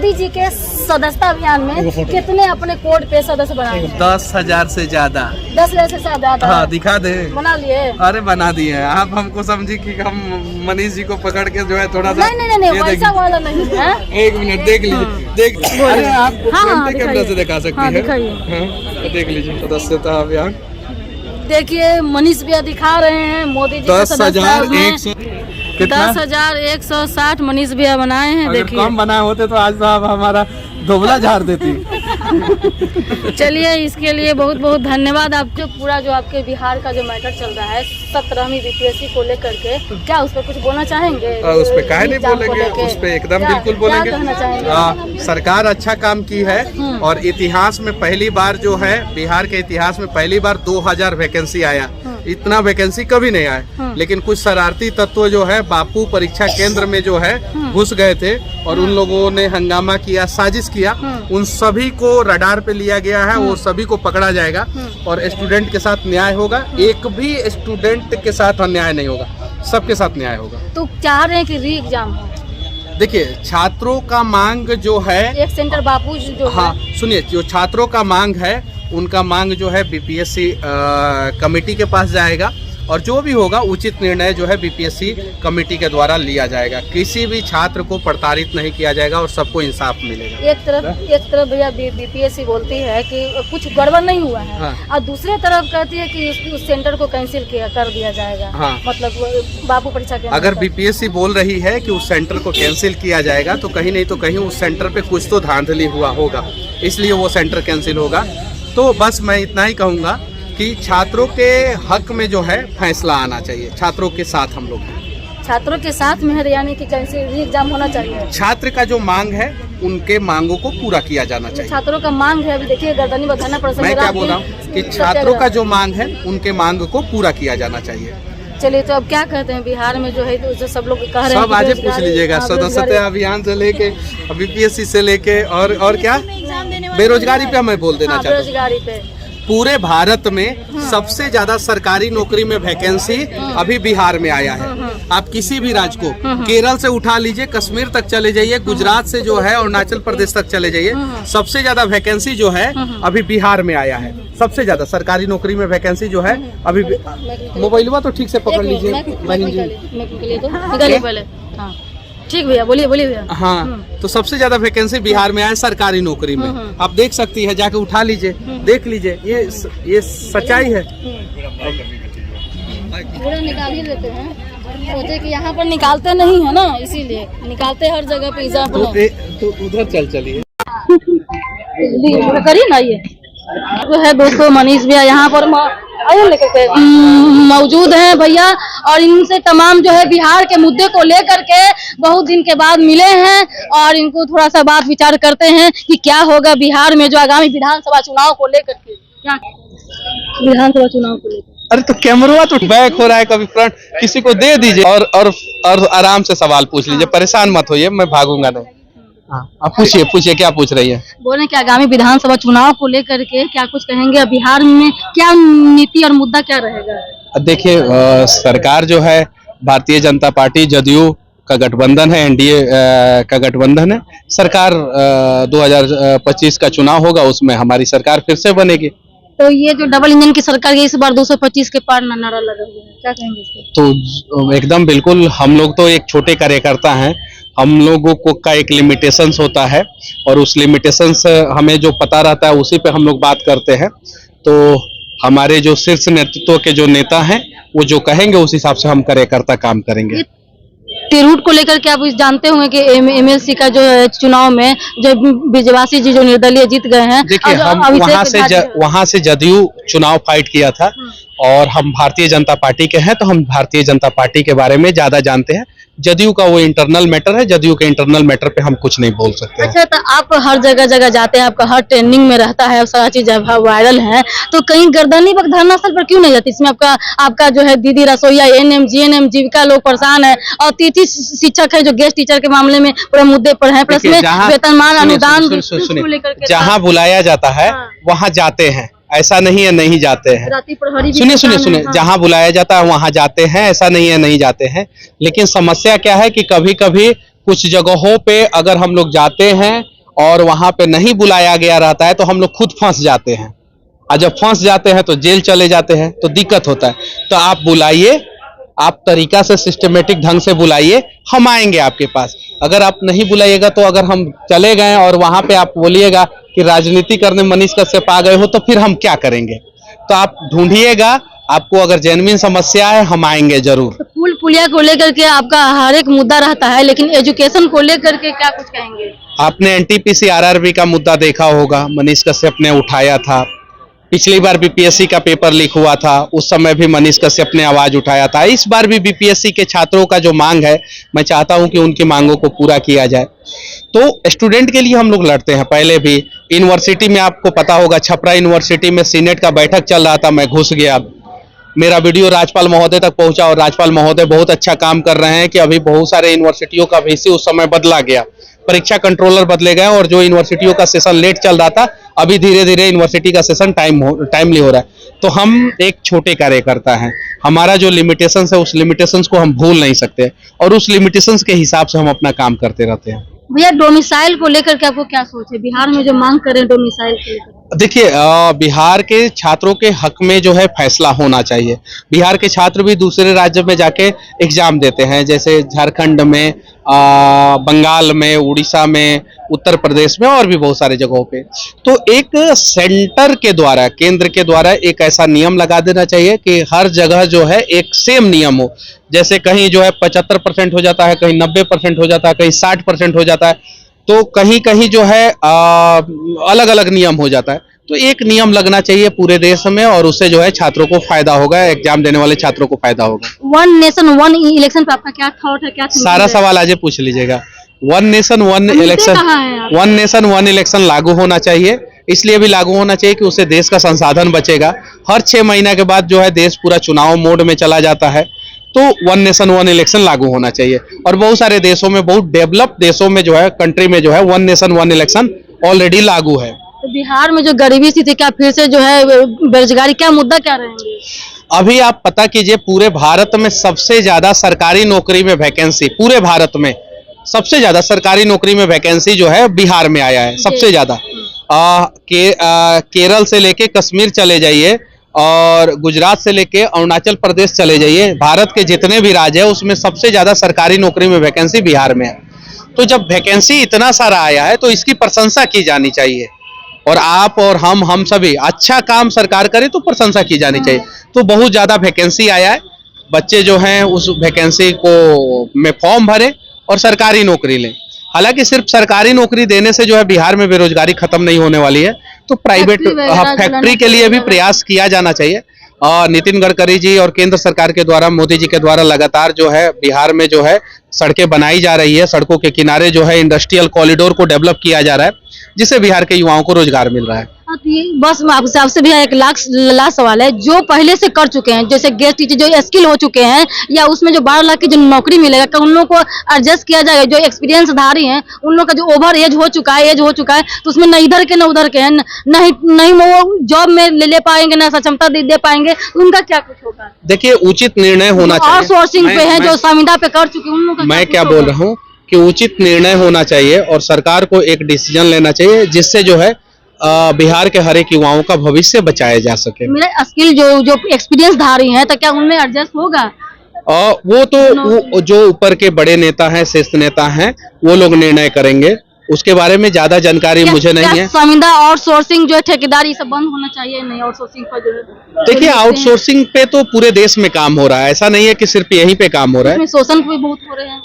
मोदी जी के सदस्यता अभियान में कितने अपने कोड पे सदस्य बनाए हैं? 10,000 से ज्यादा। 10,000 से ज्यादा? हाँ, दिखा दे। बना लिए? अरे बना दिए हैं। आप हमको समझी कि हम मनीष जी को पकड़ के जो है थोड़ा सा नहीं वैसा वाला नहीं है। एक मिनट देख लीजिए, देख। अरे आप कैमरा से दिखा सकती है, देख लीजिए सदस्यता अभियान। देखिए मनीष भैया दिखा रहे हैं मोदी जी 10,160 मनीष भैया बनाए हैं। देखिए कम बनाए होते तो आज तो आप हमारा धोबला झाड़ देती। चलिए इसके लिए बहुत बहुत धन्यवाद आपके। पूरा जो आपके बिहार का जो मैटर चल रहा है 17वीं बीपीएससी को लेकर के, क्या उस पर कुछ बोलना चाहेंगे? उस पे काहे नहीं बोलेंगे, उस पे एकदम बिल्कुल बोलेंगे। क्या कहना चाहेंगे? सरकार अच्छा काम की है और इतिहास में पहली बार जो है, बिहार के इतिहास में पहली बार 2000 वैकेंसी आया। इतना वैकेंसी कभी नहीं आया, लेकिन कुछ शरारती तत्व जो है बापू परीक्षा केंद्र में जो है घुस गए थे और उन लोगों ने हंगामा किया, साजिश किया। उन सभी को रडार पे लिया गया है, वो सभी को पकड़ा जाएगा और स्टूडेंट के साथ न्याय होगा। एक भी स्टूडेंट के साथ अन्याय नहीं होगा, सबके साथ न्याय होगा। तो चाह रहे हैं कि री एग्जाम हो? देखिए छात्रों का मांग जो है, एक सेंटर बापू जो हाँ सुनिए, जो छात्रों का मांग है उनका मांग जो है बीपीएससी कमेटी के पास जाएगा और जो भी होगा उचित निर्णय जो है बीपीएससी कमेटी के द्वारा लिया जाएगा। किसी भी छात्र को प्रताड़ित नहीं किया जाएगा और सबको इंसाफ मिलेगा। एक तरफ भैया बीपीएससी बोलती है कि कुछ गड़बड़ नहीं हुआ है, हाँ। और दूसरे तरफ कहती है कि उस सेंटर को कैंसिल कर दिया जाएगा, हाँ। मतलब बापू परीक्षा केंद्र। अगर बीपीएससी बोल रही है कि उस सेंटर को कैंसिल किया जाएगा तो कहीं नहीं तो कहीं उस सेंटर पे कुछ तो धांधली हुआ होगा, इसलिए वो सेंटर कैंसिल होगा। तो बस मैं इतना ही कहूँगा कि छात्रों के हक में जो है फैसला आना चाहिए। छात्रों के साथ हम लोग हैं, छात्रों के साथ में है, यानी कि कैंसिल एग्जाम होना चाहिए। छात्र का जो मांग है उनके मांगों को पूरा किया जाना चाहिए। छात्रों का मांग है, अभी देखिए गर्दनी बधाना पड़ सकता है। मैं क्या बोल रहा हूँ कि छात्रों का जो मांग है उनके मांग को पूरा किया जाना चाहिए। चलिए तो अब क्या कहते हैं बिहार में जो है तो जो सब लोग कह रहे हैं, सब आज पूछ लीजिएगा, सदस्यता अभियान से लेके बीपीएससी से लेके और क्या बेरोजगारी पे मैं बोल देना चाहता हूँ। बेरोजगारी पे पूरे भारत में सबसे ज्यादा सरकारी नौकरी में वैकेंसी अभी बिहार में आया है। आप किसी भी राज्य को, केरल से उठा लीजिए, कश्मीर तक चले जाइए, गुजरात से जो है अरुणाचल प्रदेश तक चले जाइए, सबसे ज्यादा वैकेंसी जो है अभी बिहार में आया है। सबसे ज्यादा सरकारी नौकरी में वैकेंसी जो है अभी। मोबाइल तो ठीक से पकड़ लीजिए बहन जी। ठीक भैया, बोलिए भैया। हाँ, तो सबसे ज्यादा वैकेंसी बिहार में आया सरकारी नौकरी में। आप देख सकती है, जाके उठा लीजिए, देख लीजिए, ये सच्चाई है। पूरा निकाल ही लेते हैं, सोचे कि यहाँ पर निकालते नहीं है ना, इसीलिए निकालते हर जगह पे। तो उधर चलिए करिए ना। ये जो है दोस्तों मनीष भैया यहाँ पर मौजूद हैं भैया, और इनसे तमाम जो है बिहार के मुद्दे को लेकर के बहुत दिन के बाद मिले हैं और इनको थोड़ा सा बात विचार करते हैं कि क्या होगा बिहार में जो आगामी विधानसभा चुनाव को लेकर के। क्या विधानसभा चुनाव को लेकर? अरे तो कैमरा तो बैक हो रहा है, कभी फ्रंट, किसी को दे दीजिए और आराम से सवाल पूछ लीजिए, परेशान मत होइए, मैं भागूंगा नहीं। हाँ, आप पूछिए क्या पूछ रही है? बोल रहे कि आगामी विधानसभा चुनाव को लेकर के क्या कुछ कहेंगे, बिहार में क्या नीति और मुद्दा क्या रहेगा? देखिए सरकार जो है भारतीय जनता पार्टी जदयू का गठबंधन है, एनडीए का गठबंधन है। सरकार 2025 का चुनाव होगा, उसमें हमारी सरकार फिर से बनेगी। तो ये जो डबल इंजन की सरकार है इस बार 225 के पार नारा लगा हुआ है, क्या कहेंगे इसको? तो एकदम बिल्कुल, हम लोग तो एक छोटे कार्यकर्ता हैं, हम लोगों को का एक लिमिटेशंस होता है और उस लिमिटेशंस हमें जो पता रहता है उसी पे हम लोग बात करते हैं। तो हमारे जो शीर्ष नेतृत्व के जो नेता हैं वो जो कहेंगे उस हिसाब से हम कार्यकर्ता काम करेंगे। तिरहुट को लेकर के आप जानते होंगे कि एमएलसी का जो चुनाव में जो बिजवासी जी जो निर्दलीय जीत गए हैं। देखिए हम वहाँ से जदयू चुनाव फाइट किया था और हम भारतीय जनता पार्टी के हैं, तो हम भारतीय जनता पार्टी के बारे में ज्यादा जानते हैं। जदयू का वो इंटरनल मैटर है, जदयू के इंटरनल मैटर पे हम कुछ नहीं बोल सकते। अच्छा, तो आप हर जगह जाते हैं, आपका हर ट्रेंडिंग में रहता है, सारा चीज वायरल है, तो कहीं गर्दनी पर धरना स्थल पर क्यों नहीं जाती? इसमें आपका जो है दीदी रसोईया, एएनएम, जीएनएम, जीविका लोग परेशान है और 33 शिक्षक है जो गेस्ट टीचर के मामले में पूरे मुद्दे पर है, प्लस में वेतनमान अनुदान जहाँ बुलाया जाता है वहाँ जाते हैं, ऐसा नहीं है नहीं जाते हैं। सुनिए, जहाँ बुलाया जाता है वहाँ जाते हैं, ऐसा नहीं है नहीं जाते हैं। लेकिन समस्या क्या है कि कभी कभी कुछ जगहों पे अगर हम लोग जाते हैं और वहां पे नहीं बुलाया गया रहता है तो हम लोग खुद फंस जाते हैं, और जब फंस जाते हैं तो जेल चले जाते हैं, तो दिक्कत होता है। तो आप बुलाइए, आप तरीका से सिस्टमेटिक ढंग से बुलाइए, हम आएंगे आपके पास। अगर आप नहीं बुलाइएगा तो अगर हम चले गए और वहां पे आप बोलिएगा कि राजनीति करने मनीष कश्यप आ गए हो, तो फिर हम क्या करेंगे? तो आप ढूंढिएगा, आपको अगर जेन्युइन समस्या है हम आएंगे जरूर। तो पुल पुलिया को लेकर के आपका हर एक मुद्दा रहता है, लेकिन एजुकेशन को लेकर के क्या कुछ कहेंगे? आपने एनटीपीसी आरआरबी का मुद्दा देखा होगा, मनीष कश्यप ने उठाया था। पिछली बार बीपीएससी का पेपर लीक हुआ था, उस समय भी मनीष कश्यप ने आवाज उठाया था। इस बार भी बीपीएससी के छात्रों का जो मांग है, मैं चाहता हूं कि उनकी मांगों को पूरा किया जाए। तो स्टूडेंट के लिए हम लोग लड़ते हैं। पहले भी यूनिवर्सिटी में आपको पता होगा, छपरा यूनिवर्सिटी में सीनेट का बैठक चल रहा था, मैं घुस गया। मेरा वीडियो राज्यपाल महोदय तक पहुंचा और राज्यपाल महोदय बहुत अच्छा काम कर रहे हैं कि अभी बहुत सारे यूनिवर्सिटियों का वीसी उस समय बदला गया, परीक्षा कंट्रोलर बदले गए और जो यूनिवर्सिटियों का सेशन लेट चल रहा था, अभी धीरे धीरे यूनिवर्सिटी का सेशन टाइमली हो रहा है। तो हम एक छोटे कार्यकर्ता हैं, हमारा जो लिमिटेशंस है उस लिमिटेशंस को हम भूल नहीं सकते और उस लिमिटेशंस के हिसाब से हम अपना काम करते रहते हैं। भैया डोमिसाइल को लेकर के आपको क्या सोच है? बिहार में जो मांग कर रहे हैं डोमिसाइल को लेकर। देखिए, बिहार के छात्रों के हक में जो है फैसला होना चाहिए। बिहार के छात्र भी दूसरे राज्य में जाके एग्जाम देते हैं, जैसे झारखंड में, बंगाल में, उड़ीसा में, उत्तर प्रदेश में और भी बहुत सारे जगहों पे। तो एक सेंटर के द्वारा, केंद्र के द्वारा एक ऐसा नियम लगा देना चाहिए कि हर जगह जो है एक सेम नियम हो। जैसे कहीं जो है 75% हो जाता है, कहीं 90% हो जाता है, कहीं 60% हो जाता है, तो कहीं कहीं जो है अलग अलग नियम हो जाता है। तो एक नियम लगना चाहिए पूरे देश में और उससे जो है छात्रों को फायदा होगा, एग्जाम देने वाले छात्रों को फायदा होगा। वन नेशन वन इलेक्शन पे आपका क्या थॉट है? क्या सारा सवाल आज पूछ लीजिएगा। One nation one election, one nation one election लागू होना चाहिए। इसलिए भी लागू होना चाहिए कि उससे देश का संसाधन बचेगा। हर 6 महीने के बाद जो है देश पूरा चुनाव मोड में चला जाता है, तो वन नेशन वन इलेक्शन लागू होना चाहिए। और बहुत सारे देशों में, बहुत डेवलप्ड देशों में जो है, कंट्री में जो है one nation one election already लागू है। तो बिहार में जो गरीबी स्थिति, क्या फिर से जो है बेरोजगारी, क्या मुद्दा क्या रहेंगे? अभी आप पता कीजिए, पूरे भारत में सबसे ज्यादा सरकारी नौकरी में वैकेंसी, पूरे भारत में सबसे ज्यादा सरकारी नौकरी में वैकेंसी जो है बिहार में आया है, सबसे ज्यादा। केरल से लेके कश्मीर चले जाइए और गुजरात से लेके अरुणाचल प्रदेश चले जाइए, भारत के जितने भी राज्य है उसमें सबसे ज्यादा सरकारी नौकरी में वैकेंसी बिहार में है। तो जब वैकेंसी इतना सारा आया है तो इसकी प्रशंसा की जानी चाहिए, और आप और हम सभी अच्छा काम सरकार करे तो प्रशंसा की जानी चाहिए। तो बहुत ज्यादा वैकेंसी आया है, बच्चे जो हैं उस वैकेंसी को में फॉर्म भरे और सरकारी नौकरी लें। हालांकि सिर्फ सरकारी नौकरी देने से जो है बिहार में बेरोजगारी खत्म नहीं होने वाली है, तो प्राइवेट फैक्ट्री के लिए भी प्रयास किया जाना चाहिए। नितिन गडकरी जी और केंद्र सरकार के द्वारा, मोदी जी के द्वारा लगातार जो है बिहार में जो है सड़कें बनाई जा रही है, सड़कों के किनारे जो है इंडस्ट्रियल कॉरिडोर को डेवलप किया जा रहा है, जिससे बिहार के युवाओं को रोजगार मिल रहा है। बस आपसे भी एक लास्ट सवाल है, जो पहले से कर चुके हैं, जैसे गेस्ट टीचर जो स्किल हो चुके हैं, या उसमें जो 12 लाख की जो नौकरी मिलेगा, क्या उन लोगों को एडजस्ट किया जाएगा? जो एक्सपीरियंस धारी हैं, उन लोगों का जो ओवर एज हो चुका है, तो उसमें न इधर के न उधर के हैं, नहीं वो जॉब में ले पाएंगे, न सक्षमता दे पाएंगे, उनका क्या कुछ होगा? देखिए, उचित निर्णय होना चाहिए। आउटसोर्सिंग पे है, जो संविदा पे कर चुके हैं, उन लोगों का मैं क्या बोल रहा हूँ कि उचित निर्णय होना चाहिए और सरकार को एक डिसीजन लेना चाहिए, जिससे जो है बिहार के हर एक युवाओं का भविष्य बचाया जा सके। मेरा स्किल जो एक्सपीरियंस धारी हैं, तो क्या उनमें एडजस्ट होगा? वो तो जो ऊपर के बड़े नेता हैं, शीर्ष नेता हैं, वो लोग निर्णय करेंगे। उसके बारे में ज्यादा जानकारी मुझे नहीं है। संविदा आउटसोर्सिंग जो है, ठेकेदारी, सब बंद होना चाहिए नहीं? आउटसोर्सिंग पर जो देखिए, आउटसोर्सिंग पे तो पूरे देश में काम हो रहा है, ऐसा नहीं है कि सिर्फ यहीं पे काम हो रहा है। शोषण भी बहुत हो रहे हैं।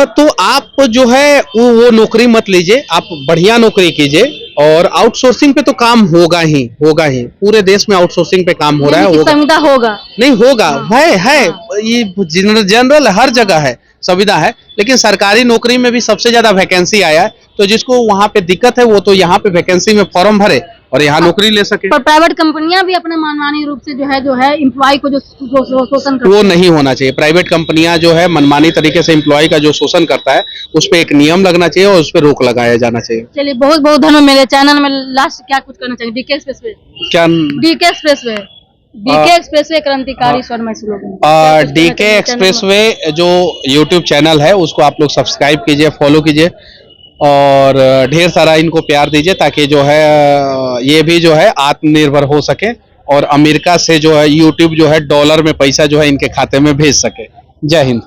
तो आप जो है वो नौकरी मत लीजिए, आप बढ़िया नौकरी कीजिए, और आउटसोर्सिंग पे तो काम होगा ही। पूरे देश में आउटसोर्सिंग पे काम हो रहा है। संविदा होगा नहीं होगा, है ये जनरल हर जगह है, सुविधा है, लेकिन सरकारी नौकरी में भी सबसे ज्यादा वैकेंसी आया है, तो जिसको वहाँ पे दिक्कत है वो तो यहाँ पे वैकेंसी में फॉर्म भरे और यहाँ नौकरी ले सके। पर प्राइवेट कंपनियां भी अपने मनमानी रूप से जो है एम्प्लॉय को जो शोषण करती है, वो नहीं होना चाहिए। प्राइवेट कंपनियां जो है मनमानी तरीके से एम्प्लॉय का जो शोषण करता है, उस पर एक नियम लगना चाहिए और उस पर रोक लगाया जाना चाहिए। चलिए, बहुत बहुत धन्यवाद। मेरे चैनल में लास्ट क्या कुछ करना चाहिए? डीके एक्सप्रेसवे, क्या डीके एक्सप्रेसवे क्रांतिकारी स्वर में डीके एक्सप्रेसवे जो यूट्यूब चैनल है उसको आप लोग सब्सक्राइब कीजिए, फॉलो कीजिए। और ढेर सारा इनको प्यार दीजिए ताकि जो है ये भी जो है आत्मनिर्भर हो सके और अमेरिका से जो है यूट्यूब जो है डॉलर में पैसा जो है इनके खाते में भेज सके। जय हिंद।